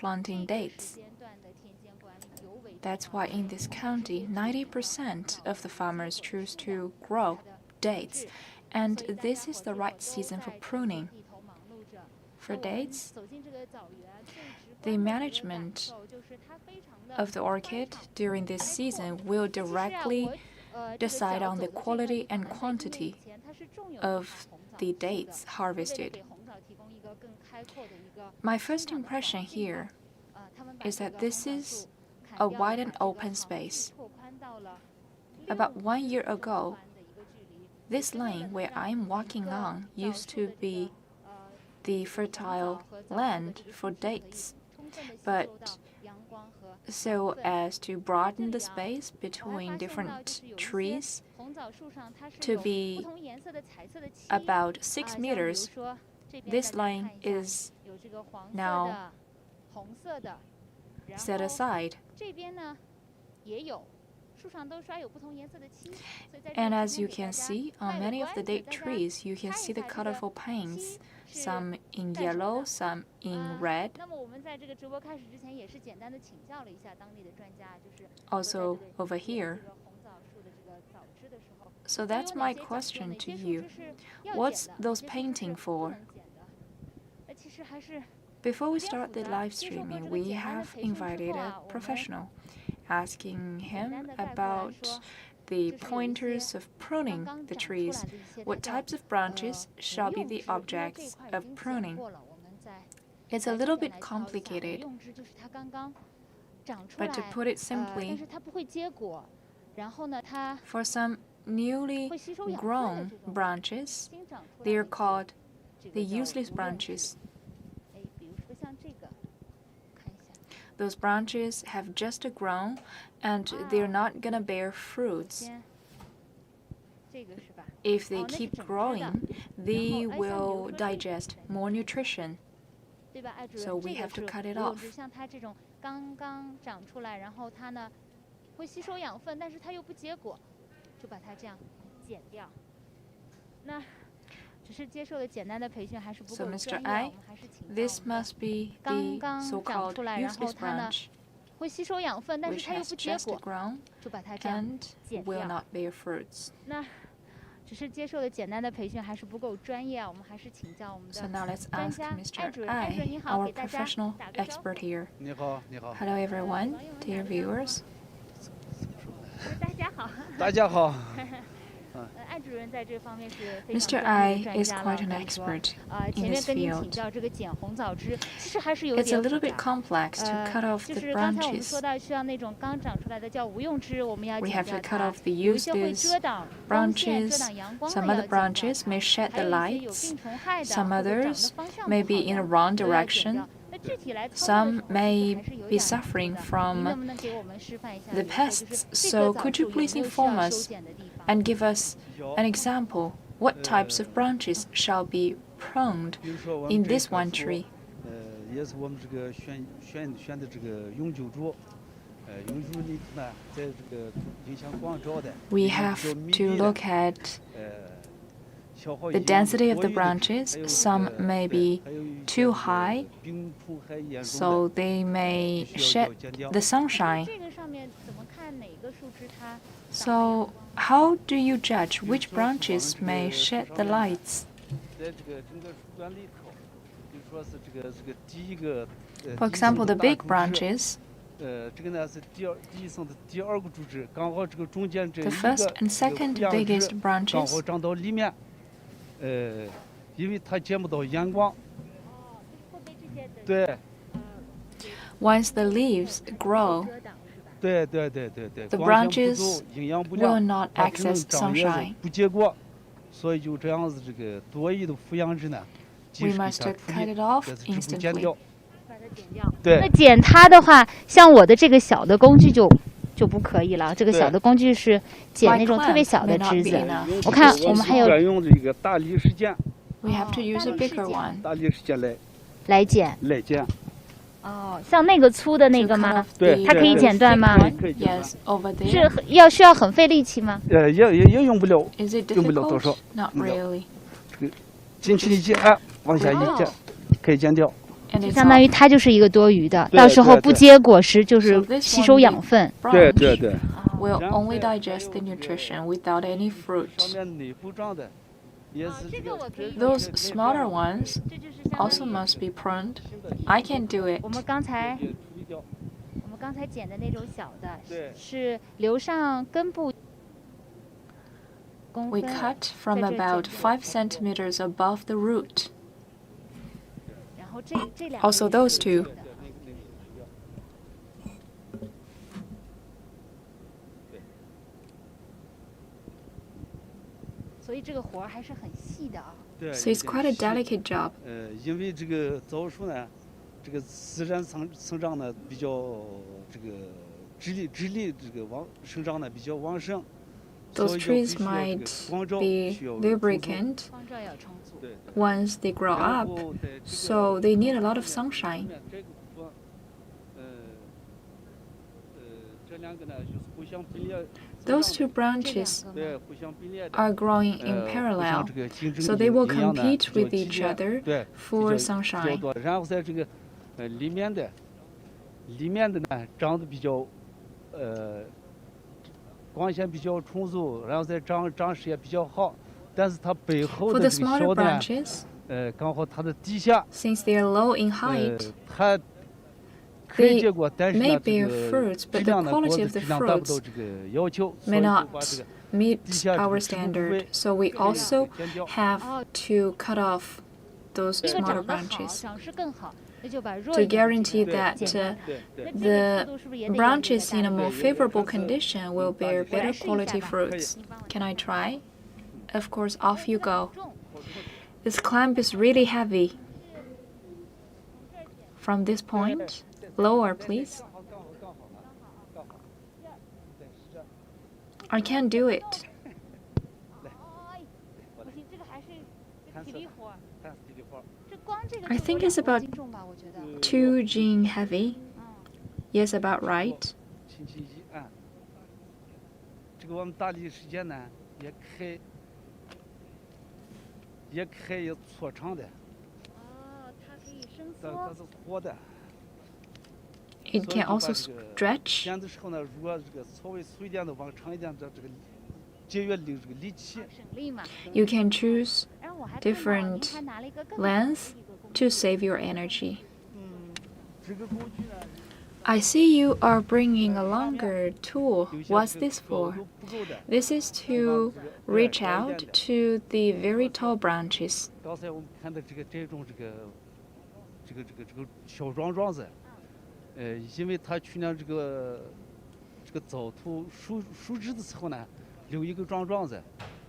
planting dates. That's why in this county, 90% of the farmers choose to grow dates, and this is the right season for pruning. For dates, the management of the orchid during this season will directly decide on the quality and quantity of the dates harvested. My first impression here is that this is a wide and open space. About 1 year ago, this lane where I'm walking on used to be the fertile land for dates, but so as to broaden the space between different trees to be about 6 meters, this line is now set aside. And as you can see, on many of the date trees, you can see the colorful paints, some in yellow, some in red. Also over here. So that's my question to you. What's those painting for? Before we start the live streaming, we have invited a professional, asking him about the pointers of pruning the trees. What types of branches shall be the objects of pruning? It's a little bit complicated, but to put it simply, for some newly grown branches, they are called the useless branches. Those branches have just grown and they're not gonna bear fruits. If they keep growing, they will digest more nutrition. So we have to cut it off. So Mr. I, this must be the so-called useless branch, which has just grown and will not bear fruits. So now let's ask Mr. I, our professional expert here. Hello everyone, dear viewers. 大家好。 Mr. I is quite an expert in this field. It's a little bit complex to cut off the branches. We have to cut off the useless branches. Some other branches may shed the lights. Some others may be in a wrong direction. Some may be suffering from the pests. So could you please inform us and give us an example? What types of branches shall be pruned in this one tree? We have to look at the density of the branches. Some may be too high, so they may shed the sunshine. So how do you judge which branches may shed the lights? For example, the big branches, the first and second biggest branches, once the leaves grow, the branches will not access sunshine. We must cut it off instantly. 那剪它的话，像我的这个小的工具就不可以了。这个小的工具是剪那种特别小的枝子。我看我们还有。We have to use a bigger one. 大理石剪来剪。来剪。哦，像那个粗的那个吗？对，它可以剪断吗？ Yes, over there. 是需要很费力气吗？也用不了， Is it 用不了多少。 Not really. 进去一剪，往下一剪，可以剪掉。And it's 相当于 off. 它就是一个多余的，对到时候对对不结果实就 So 是 this 吸 one, 收 the 养分。对 branch, 对对。 will 然后 only 再还 digest 有 the 这个 nutrition without any 上 fruit. 面内部长的也是这个 Those smaller ones 这就是相 also 当于 must be pruned. I can do it. 我们刚才剪的那种小的，是留上根部公 We 分， cut from 在这儿 about 剪掉。 5 centimeters above the root. 然后这两个 Also 也是 those 可以 two. 的所以这个活儿还是很细的啊。 So it's quite a delicate job. 因为这个枣树呢，这个自然生长呢比较这个直立这个生长呢比较旺盛。 Those trees might be lubricant 光照要充足。 once they grow up, so they need a lot of sunshine. 这两个呢就是互相并列。 Those two branches 对，互相并列的。 are growing in parallel, so they will compete with each other for sunshine. 然后在这个里面的呢长得比较光线比较充足，然后再长势也比较好，但是它背后 For 的 the 这个 smaller 小的呢， branches, 刚好它的底下， since they are low in height, 它可以 they 结果，但是 may 呢，这 bear 个 fruits, 质 but 量 the 呢，果 quality 子 of the 质量达不到 fruits 这个要求，所 may 以就 not 把这个 meet 底下这 our 个植物部 standard. 位 So we also 剪掉。 have to cut off those 一个 smaller 长得好， branches 长势更好，那就把弱 to 一点的 guarantee 这个 that 剪掉。 对。 那这个 the 速度是不是也得要有点 branches in a 大 more 对，有点 favorable 看似 condition will bear better quality fruits. Can I try? Of course, off you go. This clamp is really heavy. From this point, lower, please. I can't do it. 不行，这个还是体力活儿。看体力活儿。这光这个 I 就 think 有 it's 2公 about 斤重吧，我觉得。 2 jing heavy. Yes, about right. 星期一按。这个我们打理时间呢，也搓长的，哦，它可以伸它缩。是活的。 It can also stretch. 剪的时候呢，如果这个稍微粗一点的，往长一点的，这个节约这个力气。省力嘛。 You can choose 然后我还看到您 different 还拿了一个更 length 大的一个工 to save your energy. 这个工具呢， I see you are bringing a longer tool. 有些 What's 这个 this 高 for? 度不够的。 This is to reach out to the very tall branches. 刚才我们看的这种小桩子，因为它去年这个枣土疏枝的时候呢，留一个桩子，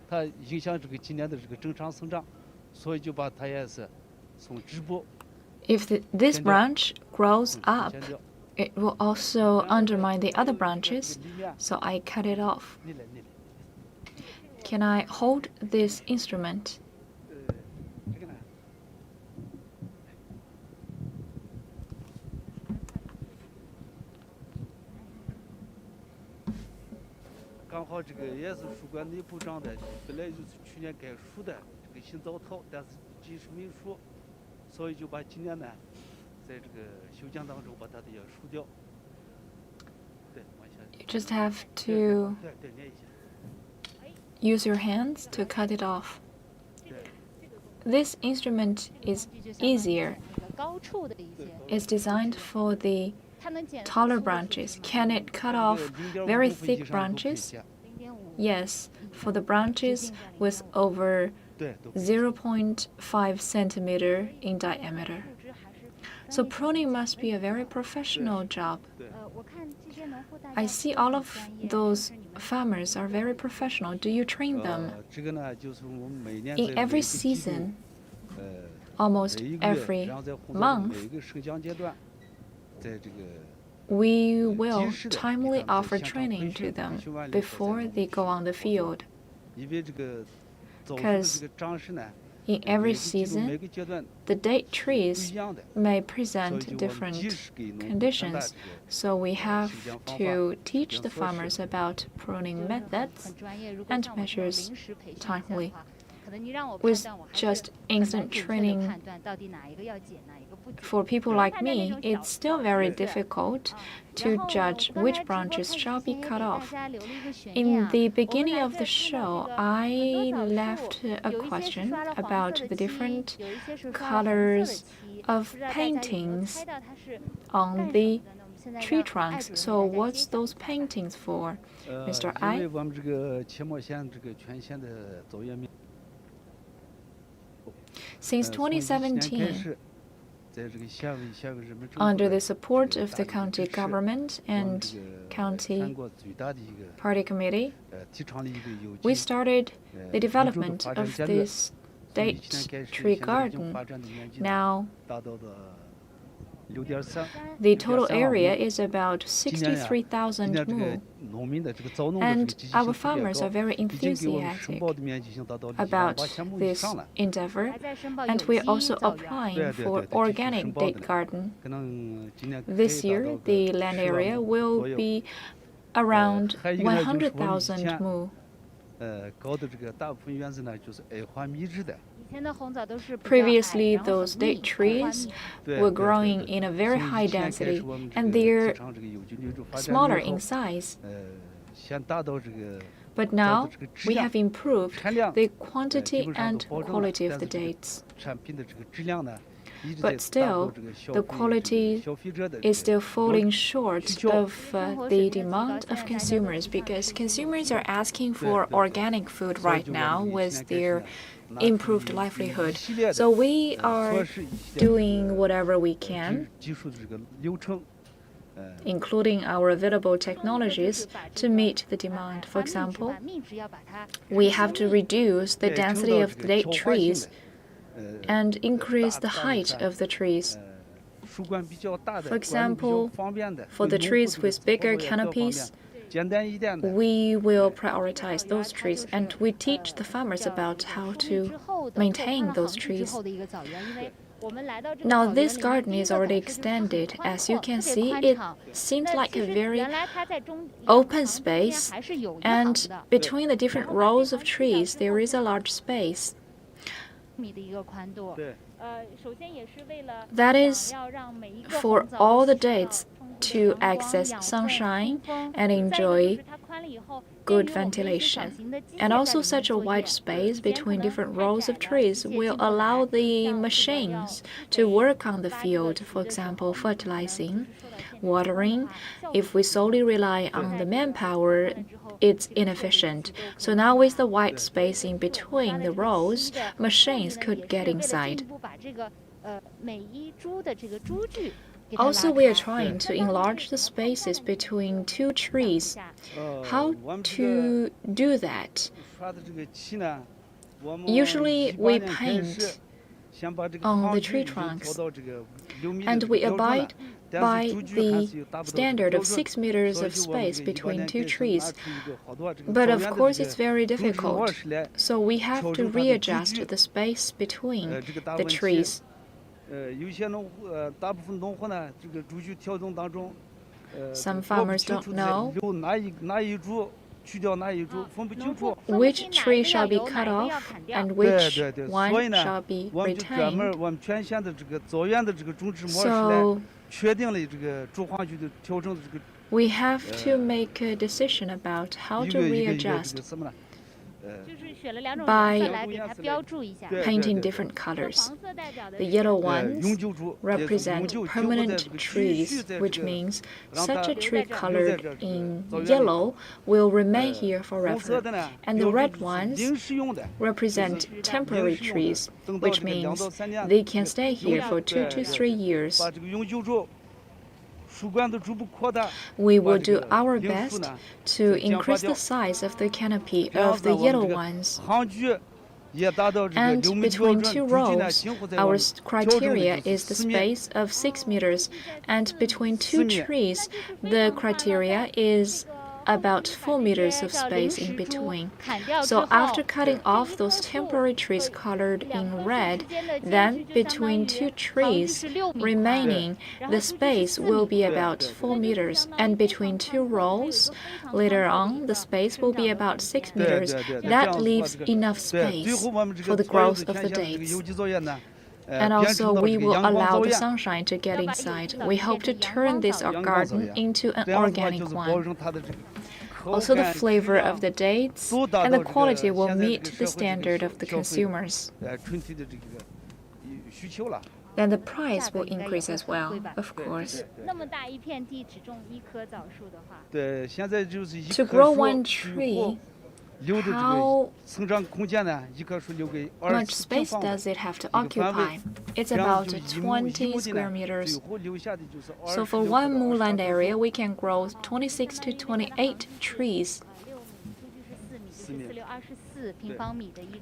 它影响这个今年的这个正常生长，所以就把它也是从枝部 If this branch grows up, 剪掉。 it will also undermine the other branches, 里面 so I cut it off. 你来， Can I hold this instrument? 这个呢，刚好这个也是树冠内部长的，本来就是去年该熟的这个新枣桃，但是及时没熟，所以就把今年呢，在这个修剪当中把它也熟掉。对，往下。 You just have to 对，捏一下。 use your hands to cut it off. 对。 This instrument is easier. 那个高处的一些， It's designed for the 它能剪 taller branches. Can it cut off very thick branches? 0.5 Yes, for the branches with over 对，都 0.5 centimeter in diameter. So pruning must be a very professional job. 我看这些农户大家 I see all of those farmers are very professional. Do you train them? 这个呢，就是我们每年 In 在 every 每个季度 season, almost 每一个月， every 然后在或者 month, 每一个生长阶段，在这个 we will timely offer training to them before they go on the field. 因为这个枣树的 Because 这个长势呢， In 每 every 个季度每 season, 个阶段 the date 不 trees 一样的， may 所以 present 就我们及 different 时给农户传达 conditions. 这个 So we have 生长方法 to teach the 跟措施 farmers about pruning methods 很专业，如果 and 像我们这种 measures 临时培训一下的 timely. 话，可 with just instant training for people like me, it's still very difficult to judge which branches shall be cut off. In the beginning of the show, I left a question about the different colors of paintings on the tree trunks. So what's those paintings for, Mr. I? Since 2017, under the support of the county government and county party committee, we started the development of this date tree garden. Now, the total area is about 63,000 mu, and our farmers are very enthusiastic about this endeavor, and we're also applying for organic date garden. This year, the land area will be around 100,000 mu. Previously, those date trees were growing in a very high density, and they're smaller in size. But now, we have improved the quantity and quality of the dates. But still, the quality is still falling short of the demand of consumers, because consumers are asking for organic food right now with their improved livelihood. So we are doing whatever we can, including our available technologies, to meet the demand. For example, we have to reduce the density of the date trees and increase the height of the trees. For example, for the trees with bigger canopies, we will prioritize those trees, and we teach the farmers about how to maintain those trees. Now, this garden is already extended. As you can see, it seems like a very open space, and between the different rows of trees, there is a large space. That is for all the dates to access sunshine and enjoy good ventilation. And also, such a wide space between different rows of trees will allow the machines to work on the field, for example, fertilizing, watering. If we solely rely on the manpower, it's inefficient. So now, with the wide space in between the rows, machines could get inside. Also, we are trying to enlarge the spaces between two trees. How to do that? Usually, we paint on the tree trunks, and we abide by the standard of 6 meters of space between two trees. But of course, it's very difficult, so we have to readjust the space between the trees. Some farmers don't know which tree shall be cut off and which one shall be retained. So we have to make a decision about how to readjust by painting different colors. The yellow ones represent permanent trees, which means such a tree colored in yellow will remain here forever. And the red ones represent temporary trees, which means they can stay here for 2 to 3 years. We will do our best to increase the size of the canopy of the yellow ones. And between two rows, our criteria is the space of 6 meters. And between two trees, the criteria is about 4 meters of space in between. So after cutting off those temporary trees colored in red, then between 2 trees remaining, the space will be about 4 meters, and between 2 rows, later on, the space will be about 6 meters. That leaves enough space for the growth of the dates. And also, we will allow the sunshine to get inside. We hope to turn this garden into an organic one. Also, the flavor of the dates and the quality will meet the standard of the consumers. Then the price will increase as well, of course. To grow one tree, how much space does it have to occupy? It's about 20 square meters. So for one moorland area, we can grow 26 to 28 trees.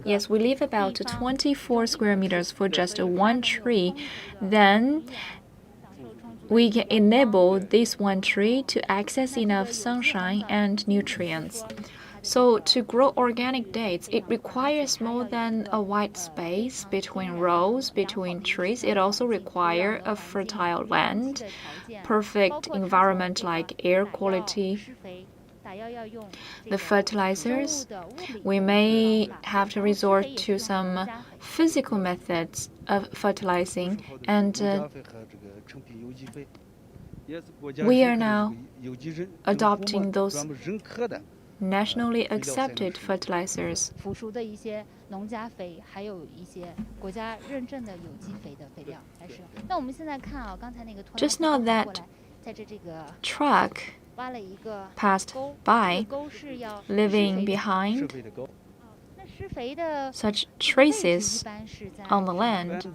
Yes, we leave about 24 square meters for just one tree. Then we can enable this one tree to access enough sunshine and nutrients. So to grow organic dates, it requires more than a wide space between rows, between trees. It also requires a fertile land, perfect environment like air quality. The fertilizers, we may have to resort to some physical methods of fertilizing, and we are now adopting those nationally accepted fertilizers. Just now that truck passed by, leaving behind such traces on the land.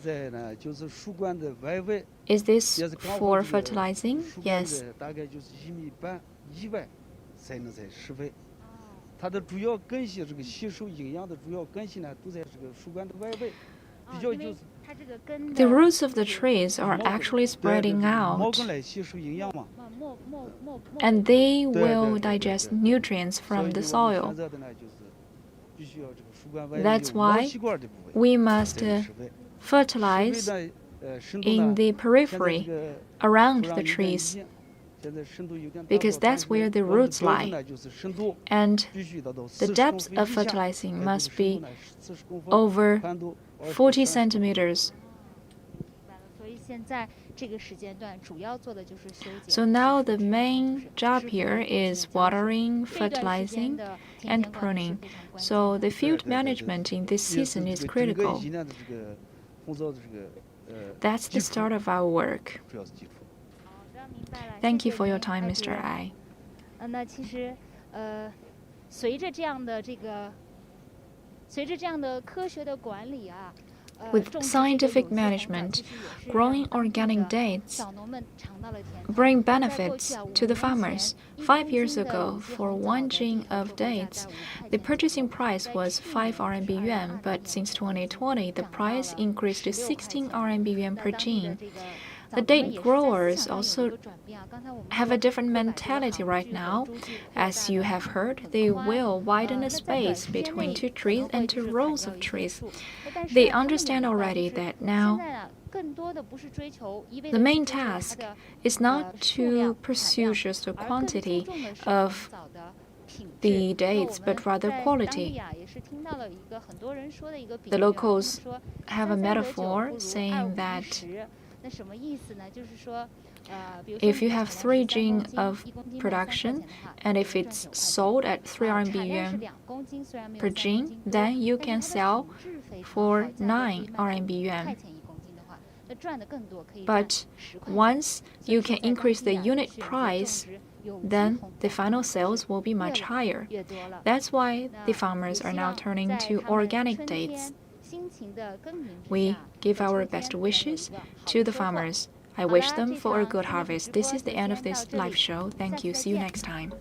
Is this for fertilizing? Yes. The roots of the trees are actually spreading out, and they will digest nutrients from the soil. That's why we must fertilize in the periphery around the trees, because that's where the roots lie. And the depth of fertilizing must be over 40 centimeters. So now the main job here is watering, fertilizing, and pruning. So the field management in this season is critical. That's the start of our work. Thank you for your time, Mr. Ai. With scientific management, growing organic dates bring benefits to the farmers. 5 years ago, for 1 jing of dates, the purchasing price was 5 RMB yuan, but since 2020, the price increased to 16 RMB yuan per jing. The date growers also have a different mentality right now. As you have heard, they will widen a space between 2 trees and 2 rows of trees. They understand already that now the main task is not to pursue just the quantity of the dates, but rather quality. The locals have a metaphor saying that if you have 3 jing of production, and if it's sold at 3 RMB yuan per jing, then you can sell for 9 RMB yuan. But once you can increase the unit price, then the final sales will be much higher. That's why the farmers are now turning to organic dates. We give our best wishes to the farmers. I wish them for a good harvest. This is the end of this live show. Thank you. See you next time.